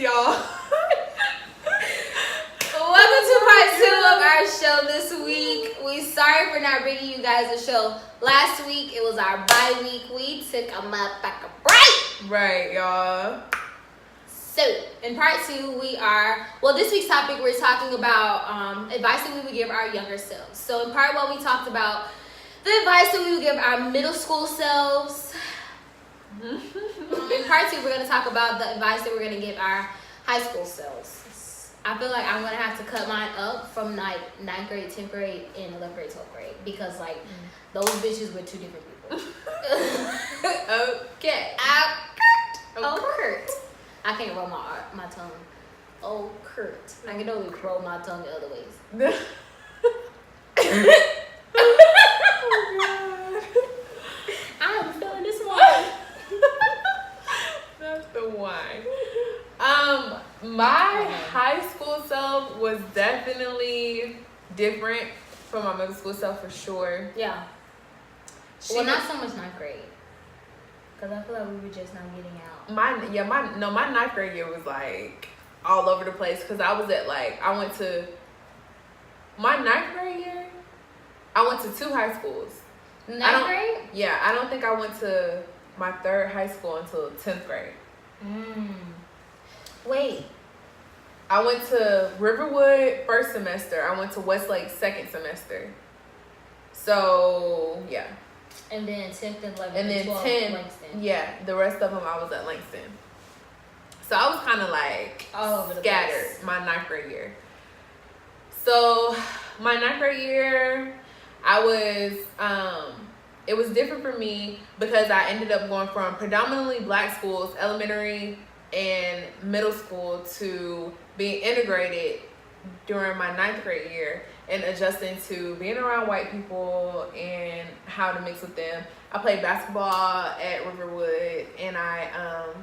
y'all. Welcome to part 2 of our show this week. We sorry for not bringing you guys a show last week. It was our bye week. We took a motherfucking break. Right, y'all. So, in part 2, this week's topic, we're talking about advice that we would give our younger selves. So, in part 1, we talked about the advice that we would give our middle school selves. In part 2, we're going to talk about the advice that we're going to give our high school selves. I feel like I'm going to have to cut mine up from like 9th grade, 10th grade, and 11th grade, 12th grade. Because like, those bitches were two different people. Okay. Kurt. I can't roll my tongue. Oh, Kurt. I can only roll my tongue the other ways. Oh, God. I'm feeling this one. That's the one. My high school self was definitely different from my middle school self for sure. Yeah. Well, not so much 9th grade. Because I feel like we were just not getting out. My 9th grade year was like all over the place. Because I was at I went to, my 9th grade year, I went to 2 high schools. 9th grade? Yeah, I don't think I went to my 3rd high school until 10th grade. Wait. I went to Riverwood first semester. I went to Westlake second semester. So, yeah. And then 10th and 11th and then 12th 10, Langston. Yeah, the rest of them I was at Langston. So I was kind of like all over the scattered place. My 9th grade year. So my 9th grade year, I was, it was different for me because I ended up going from predominantly black schools, elementary and middle school, to being integrated during my 9th grade year and adjusting to being around white people and how to mix with them. I played basketball at Riverwood, and I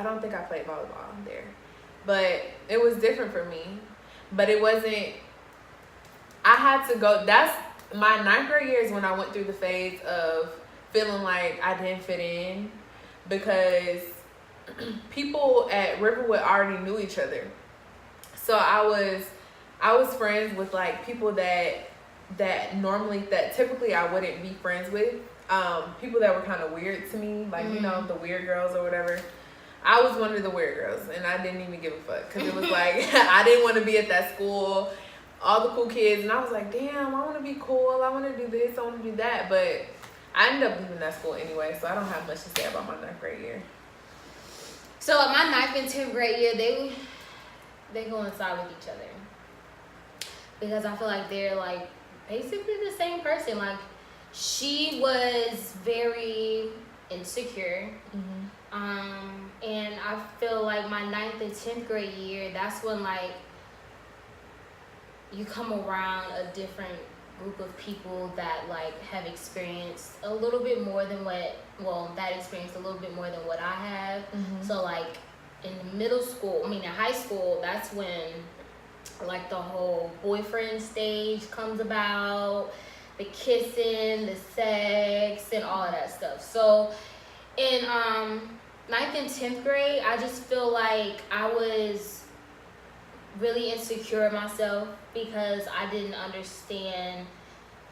don't think I played volleyball there, but it was different for me. But it wasn't, I had to go, that's my 9th grade year is when I went through the phase of feeling like I didn't fit in, because people at Riverwood already knew each other. So I was friends with like people that typically I wouldn't be friends with. People that were kind of weird to me, like you know, the weird girls or whatever. I was one of the weird girls, and I didn't even give a fuck because it was like I didn't want to be at that school. All the cool kids, and I was like, damn, I want to be cool. I want to do this. I want to do that. But I ended up leaving that school anyway, so I don't have much to say about my 9th grade year. So at my 9th and 10th grade year, they coincide with each other. Because I feel like they're like basically the same person. Like, she was very insecure. And I feel like my 9th and 10th grade year, that's when like you come around a different group of people that like have experienced a little bit more than that experienced a little bit more than what I have. So like in middle school, in high school, that's when like the whole boyfriend stage comes about, the kissing, the sex, and all of that stuff. So in 9th and 10th grade, I just feel like I was really insecure in myself because I didn't understand.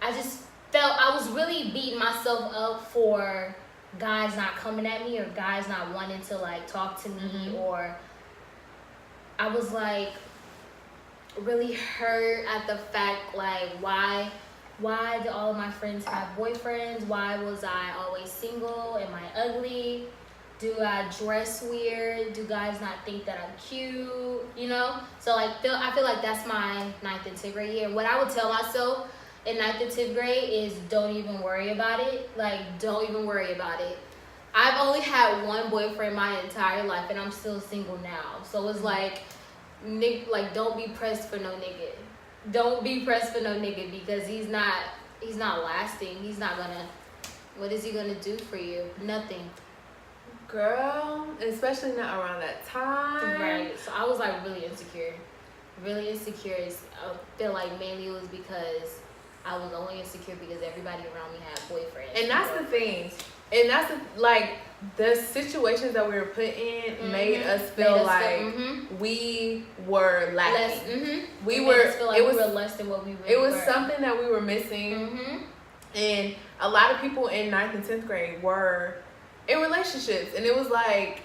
I just felt I was really beating myself up for guys not coming at me or guys not wanting to like talk to me, or I was like really hurt at the fact like why do all of my friends have boyfriends? Why was I always single? Am I ugly? Do I dress weird? Do guys not think that I'm cute? You know? So like I feel like that's my 9th and 10th grade year. What I would tell myself in 9th and 10th grade is don't even worry about it. Like, don't even worry about it. I've only had one boyfriend my entire life, and I'm still single now. So it's like, don't be pressed for no nigga. Don't be pressed for no nigga, because he's not lasting. He's not gonna, what is he gonna do for you? Nothing. Girl, especially not around that time. Right. So I was like really insecure. Really insecure. I feel like mainly it was because I was only insecure because everybody around me had boyfriends. And that's the thing. And that's like the situations that we were put in made us feel like we were lacking. We were. Feel like we were less than what we really It was were. something that we were missing, and a lot of people in 9th and 10th grade were in relationships, and it was like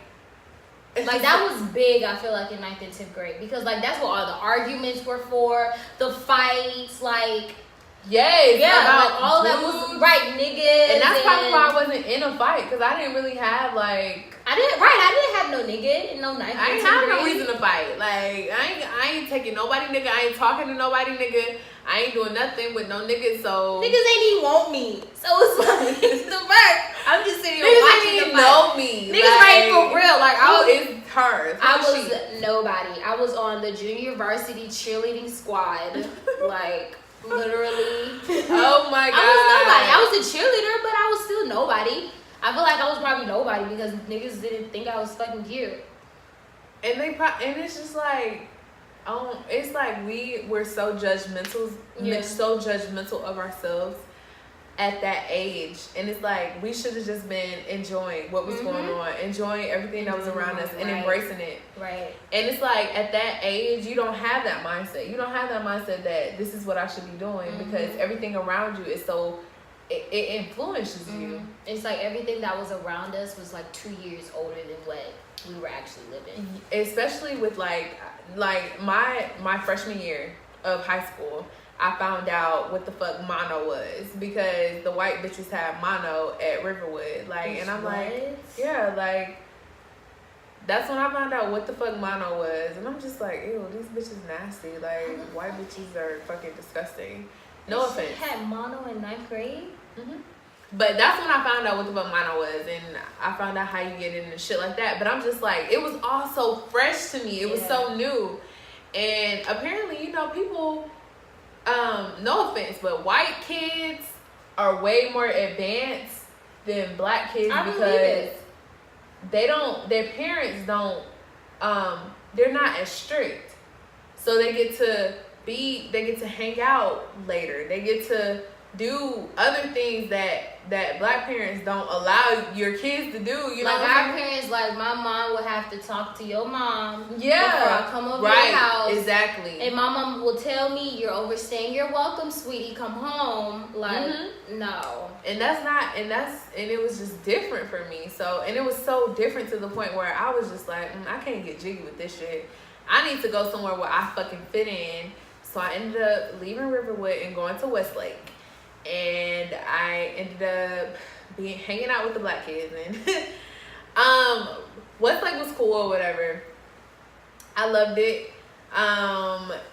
that was big. I feel like in 9th and 10th grade, because like that's what all the arguments were for, the fights, like. Yes, yeah, about like all dudes. that was right, niggas. And that's probably why I wasn't in a fight, because I didn't really have like. I didn't have no nigga in no 9th. I ain't have no reason to fight. Like I ain't taking nobody nigga. I ain't talking to nobody nigga. I ain't doing nothing with no niggas. So niggas ain't even want me. So it's like the work. I'm just sitting here niggas watching ain't even the know me. Niggas like, right for real. Like is her? I was nobody. I was on the junior varsity cheerleading squad. Like. Literally. Oh my god. I was nobody. I was a cheerleader, but I was still nobody. I feel like I was probably nobody because niggas didn't think I was fucking cute. And and it's just like, it's like we're so judgmental, so judgmental of ourselves at that age, and it's like we should have just been enjoying what was going on, enjoying everything that was around us, and embracing it. Right. And it's like at that age, you don't have that mindset. You don't have that mindset that this is what I should be doing because everything around you is so. It influences you. It's like everything that was around us was like 2 years older than what we were actually living. Especially with like my freshman year of high school. I found out what the fuck mono was because the white bitches had mono at Riverwood. Like, and I'm like, yeah, like, that's when I found out what the fuck mono was. And I'm just like, ew, these bitches nasty. Like, white bitches are fucking disgusting. No offense. She had mono in 9th grade? But that's when I found out what the fuck mono was. And I found out how you get in and shit like that. But I'm just like, it was all so fresh to me. It was so new. And apparently, you know, people... no offense, but white kids are way more advanced than black kids because their parents don't, they're not as strict. So they get to hang out later. They get to do other things that black parents don't allow your kids to do. You know, like our parents, like my mom would have to talk to your mom before I come over your house. Exactly. And my mom will tell me, "You're overstaying your welcome, sweetie. Come home." Like no. And it was just different for me. So, and it was so different to the point where I was just like, I can't get jiggy with this shit. I need to go somewhere where I fucking fit in. So I ended up leaving Riverwood and going to Westlake. And I ended up hanging out with the black kids, and Westlake was cool or whatever. I loved it.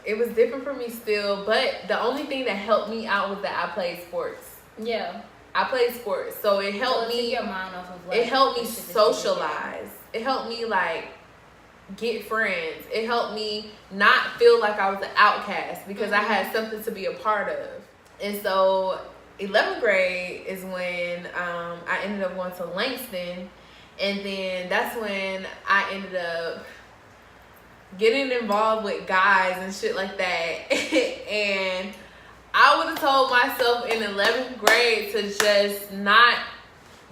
It was different for me still, but the only thing that helped me out was that I played sports. Yeah, I played sports, so it helped me. Your mind off of, like, it helped me socialize. It helped me like get friends. It helped me not feel like I was an outcast because I had something to be a part of. And so 11th grade is when I ended up going to Langston. And then that's when I ended up getting involved with guys and shit like that. And I would have told myself in 11th grade to just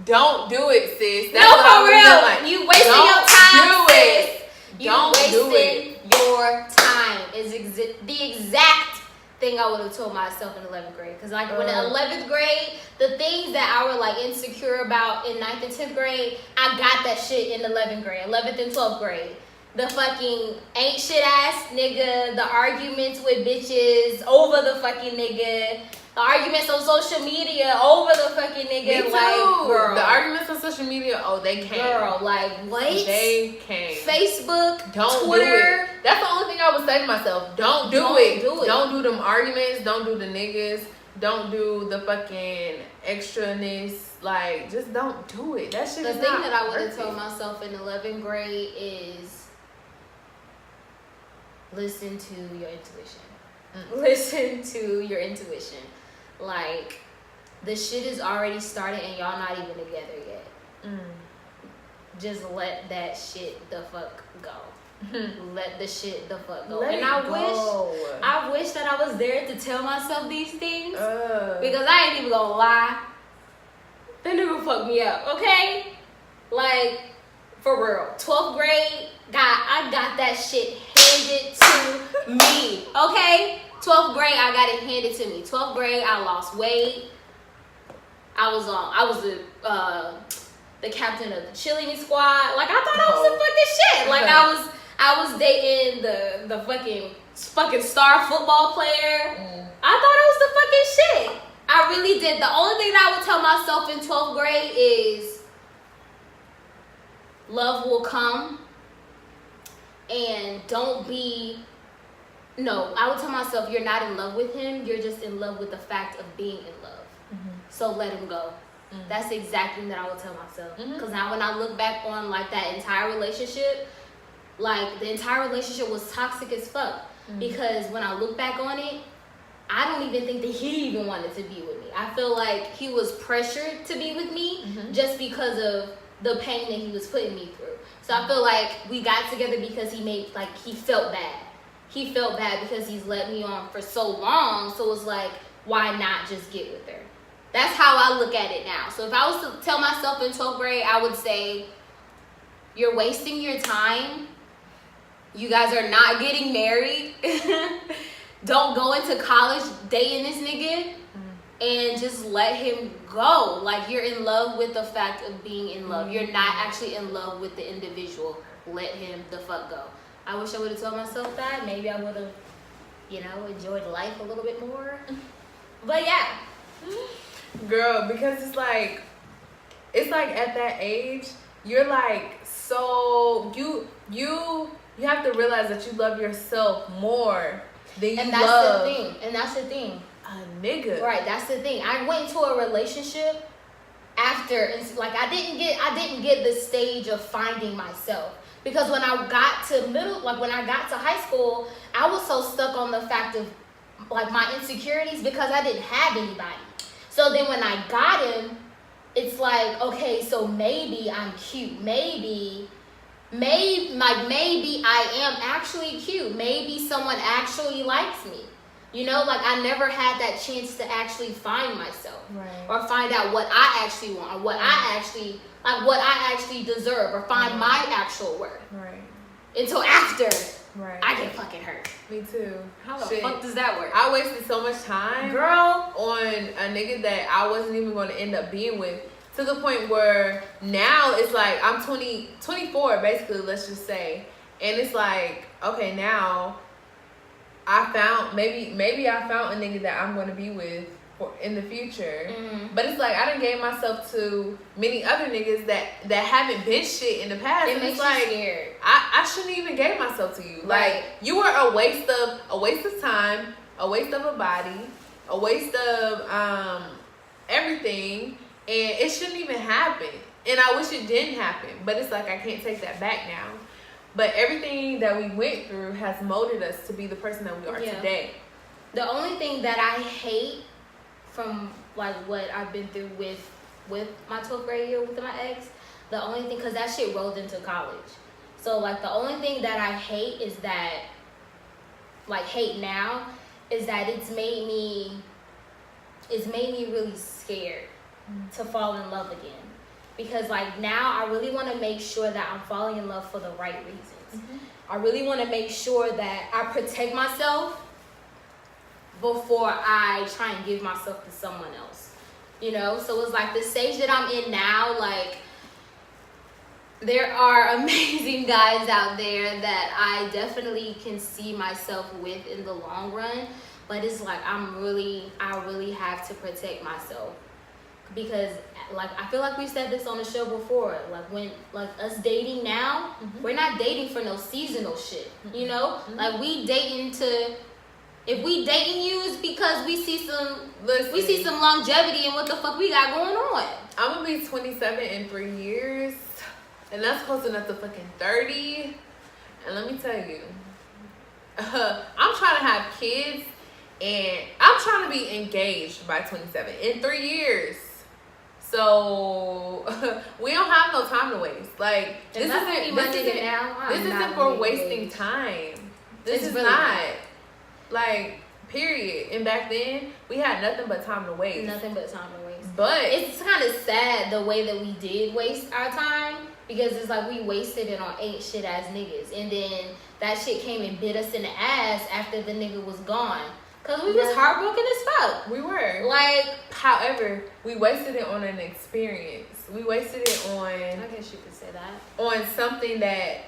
don't do it, sis. That's no, what for real. Like, you wasting your time, do it. You don't do it. Your time is the exact thing I would have told myself in 11th grade. Because like when in 11th grade, the things that I were like insecure about in 9th and 10th grade, I got that shit in 11th grade, 11th and 12th grade. The fucking ain't shit ass nigga, the arguments with bitches over the fucking nigga, the arguments on social media over the fucking nigga. Me too. Like, girl. The arguments on social media, they came. Girl, like, what? They came. Facebook, don't Twitter. Do it. That's the only thing I would say to myself. Don't do it. Don't do them arguments. Don't do the niggas. Don't do the fucking extraness. Like, just don't do it. That shit the is thing not that I would have perfect. told myself in 11th grade is listen to your intuition. Listen to your intuition. Like, the shit is already started and y'all not even together yet. Just let that shit the fuck go. Let the shit the fuck go. Let and it go. I wish that I was there to tell myself these things. Because I ain't even gonna lie. That nigga fucked me up, okay? Like, for real. 12th grade, I got that shit handed to me, okay? 12th grade, I got it handed to me. 12th grade, I lost weight. I was the captain of the cheerleading squad. Like, I thought I was the fucking shit. Like, I was dating the fucking star football player. I thought I was the fucking shit. I really did. The only thing that I would tell myself in 12th grade is love will come, and don't be. No, I would tell myself you're not in love with him. You're just in love with the fact of being in love. So let him go. That's exactly what I would tell myself. Because now when I look back on like that entire relationship, like the entire relationship was toxic as fuck. Because when I look back on it, I don't even think that he even wanted to be with me. I feel like he was pressured to be with me just because of the pain that he was putting me through. So I feel like we got together because he felt bad. He felt bad because he's let me on for so long. So it's like, why not just get with her? That's how I look at it now. So if I was to tell myself in 12th grade, I would say, you're wasting your time. You guys are not getting married. Don't go into college dating this nigga. And just let him go. Like, you're in love with the fact of being in love. You're not actually in love with the individual. Let him the fuck go. I wish I would have told myself that. Maybe I would have, enjoyed life a little bit more. But yeah. Girl, because it's like at that age, you're like, so you have to realize that you love yourself more than you love. And that's the thing. A nigga. Right, that's the thing. I went into a relationship after, and like I didn't get the stage of finding myself. Because when I got to when I got to high school, I was so stuck on the fact of like my insecurities because I didn't have anybody. So then when I got him, it's like, okay, so maybe I'm cute. Maybe I am actually cute. Maybe someone actually likes me. Like I never had that chance to actually find myself. Right. Or find out what I actually want, or what I actually deserve, or find my actual worth. Right. Until after I get fucking hurt. Me too. How the fuck does that work? I wasted so much time, girl, on a nigga that I wasn't even going to end up being with, to the point where now it's like I'm 24 basically, let's just say, and it's like, okay, now I found maybe I found a nigga that I'm going to be with in the future. But it's like I done gave myself to many other niggas that haven't been shit in the past. It makes like, you scared. I shouldn't even give myself to you. Right. Like, you were a waste of time, a waste of a body, a waste of everything, and it shouldn't even happen. And I wish it didn't happen, but it's like I can't take that back now. But everything that we went through has molded us to be the person that we are today. The only thing that I hate from like what I've been through with my 12th grade year with my ex, the only thing, because that shit rolled into college. So like the only thing that I hate is that, like hate now, is that it's made me really scared to fall in love again. Because like now I really want to make sure that I'm falling in love for the right reasons. I really want to make sure that I protect myself before I try and give myself to someone else. So it's like the stage that I'm in now, like there are amazing guys out there that I definitely can see myself with in the long run, but it's like I really have to protect myself. Because like I feel like we said this on the show before, like when like us dating now, we're not dating for no seasonal shit, like we dating to, if we dating you is because we see some longevity and what the fuck we got going on. I'm gonna be 27 in 3 years, and that's close enough to fucking 30. And let me tell you, I'm trying to have kids, and I'm trying to be engaged by 27 in 3 years. So we don't have no time to waste. Like this isn't for wasting time. This is really not. Like, period. And back then we had nothing but time to waste. Nothing but time to waste. But it's kind of sad the way that we did waste our time, because it's like we wasted it on ain't shit ass niggas, and then that shit came and bit us in the ass after the nigga was gone. Cause we was heartbroken as fuck. We were. Like, however, we wasted it on an experience. We wasted it on. I guess you could say that. On something that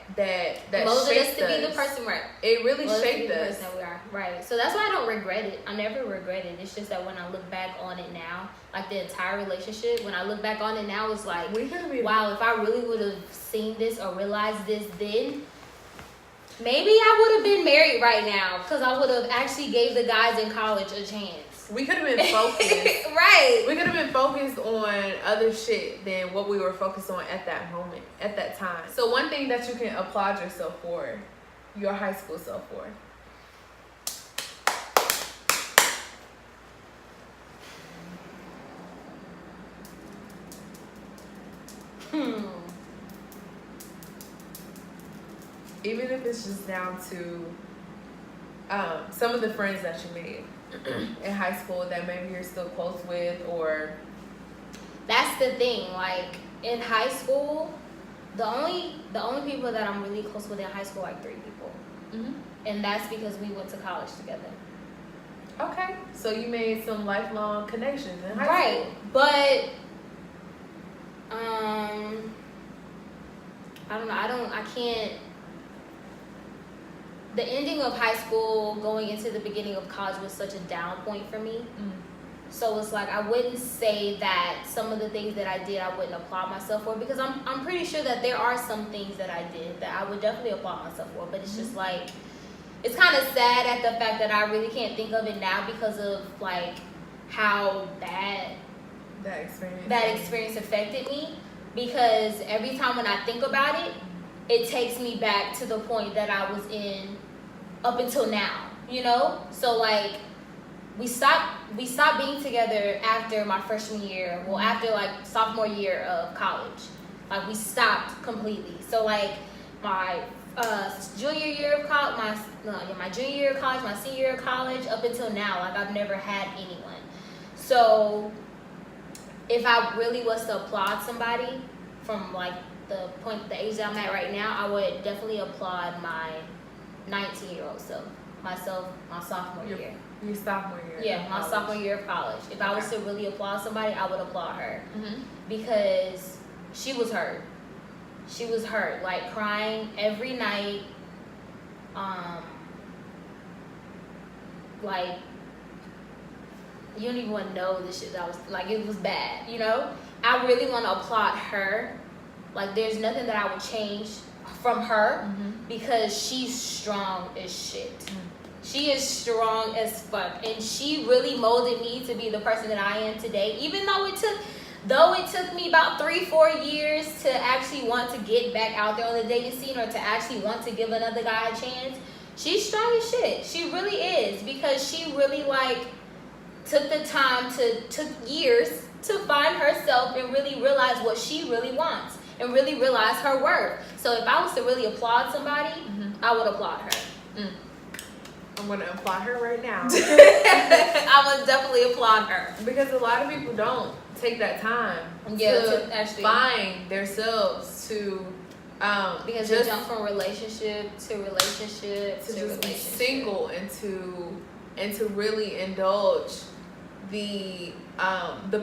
molded shaped us to be the person we're. It really molded shaped us. To be the us. person that we are. Right. So that's why I don't regret it. I never regret it. It's just that when I look back on it now, like the entire relationship, when I look back on it now, it's like, wow, if I really would have seen this or realized this then, maybe I would have been married right now, because I would have actually gave the guys in college a chance. We could have been focused. Right. We could have been focused on other shit than what we were focused on at that moment, at that time. So one thing that you can applaud yourself for, your high school self for. Even if it's just down to some of the friends that you made in high school that maybe you're still close with, or that's the thing. Like in high school, the only people that I'm really close with in high school are like 3 people, and that's because we went to college together. Okay, so you made some lifelong connections in high school. Right, but I don't know. I can't. The ending of high school, going into the beginning of college, was such a down point for me. So it's like, I wouldn't say that some of the things that I did I wouldn't applaud myself for, because I'm pretty sure that there are some things that I did that I would definitely applaud myself for. But it's just like, it's kind of sad at the fact that I really can't think of it now because of like how bad that experience affected me. Because every time when I think about it, it takes me back to the point that I was in up until now, you know? So like, we stopped being together after my freshman year, well, after like sophomore year of college. Like, we stopped completely. So like, my junior year of college, my junior year of college, my senior year of college, up until now, like, I've never had anyone. So if I really was to applaud somebody from like the age that I'm at right now, I would definitely applaud my 19-year-old self, myself, my sophomore year. Your sophomore year. Yeah, my sophomore year of college. If I was to really applaud somebody, I would applaud her, because she was hurt. She was hurt, like crying every night. Like, you don't even want to know the shit that was like, it was bad, you know? I really want to applaud her. Like, there's nothing that I would change from her, because she's strong as shit. She is strong as fuck, and she really molded me to be the person that I am today. Even though it took me about 3-4 years to actually want to get back out there on the dating scene, or to actually want to give another guy a chance, she's strong as shit. She really is, because she really like took years to find herself and really realize what she really wants and really realize her worth. So if I was to really applaud somebody, I would applaud her. I'm going to applaud her right now. I would definitely applaud her. Because a lot of people don't take that time to actually find themselves, to because they jump from relationship to relationship to just relationship. Be single, and to really indulge the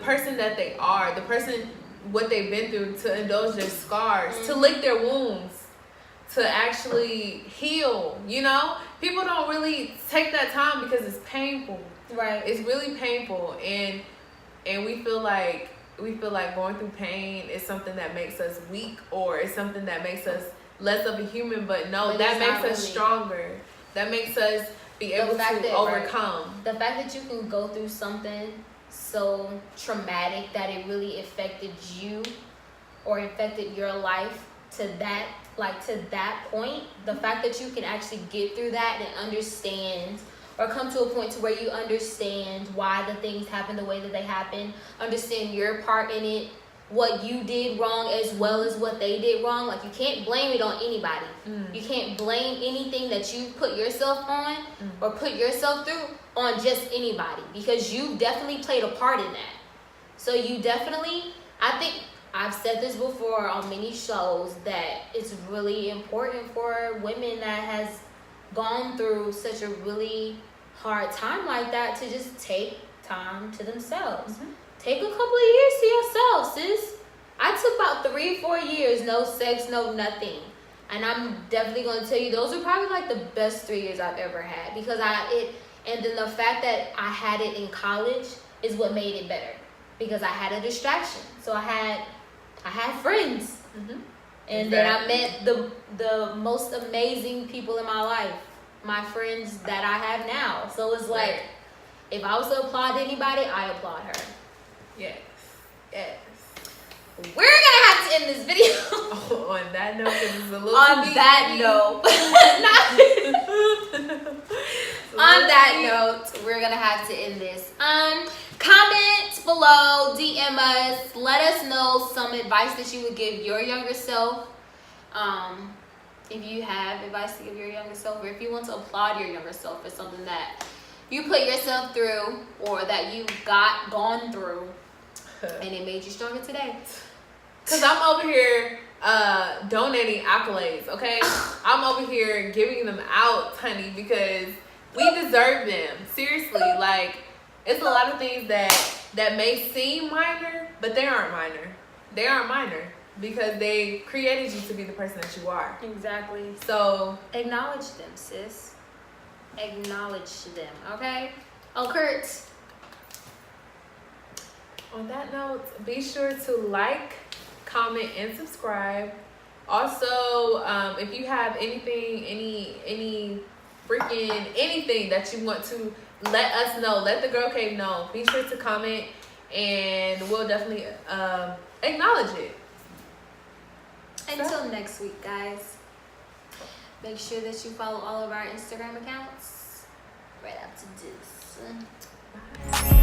person that they are, the person, what they've been through, to indulge their scars, to lick their wounds, to actually heal, you know? People don't really take that time because it's painful. Right. It's really painful, and we feel like going through pain is something that makes us weak, or it's something that makes us less of a human, but no, that makes us stronger. That makes us be able to overcome. Right. The fact that you can go through something so traumatic that it really affected you or affected your life to that point, the fact that you can actually get through that and understand, or come to a point to where you understand why the things happen the way that they happen, understand your part in it, what you did wrong as well as what they did wrong. Like, you can't blame it on anybody. You can't blame anything that you put yourself on or put yourself through on just anybody, because you definitely played a part in that. So you definitely, I think I've said this before on many shows, that it's really important for women that has gone through such a really hard time like that to just take time to themselves. Take a couple of years to yourself, sis. I took about 3-4 years, no sex, no nothing. And I'm definitely going to tell you, those are probably like the best 3 years I've ever had. Because and then the fact that I had it in college is what made it better. Because I had a distraction. So I had friends. And then I met the most amazing people in my life. My friends that I have now. So it's like, if I was to applaud anybody, I applaud her. Yes. Yes. We're gonna have to end this video. On that note, this is a little On that note, we're gonna have to end this. Comment below, DM us, let us know some advice that you would give your younger self. If you have advice to give your younger self, or if you want to applaud your younger self for something that you put yourself through, or that you gone through, and it made you stronger today. Cause I'm over here donating accolades, okay? I'm over here giving them out, honey, because we deserve them. Seriously, like, it's a lot of things that may seem minor, but they aren't minor. They aren't minor because they created you to be the person that you are. Exactly. So acknowledge them, sis. Acknowledge them, okay? Oh, Kurt. On that note, be sure to like, comment, and subscribe. Also, if you have anything, any freaking anything that you want to let us know, let the Girl Cave know, be sure to comment, and we'll definitely acknowledge it. Until next week, guys. Make sure that you follow all of our Instagram accounts right after this. Bye.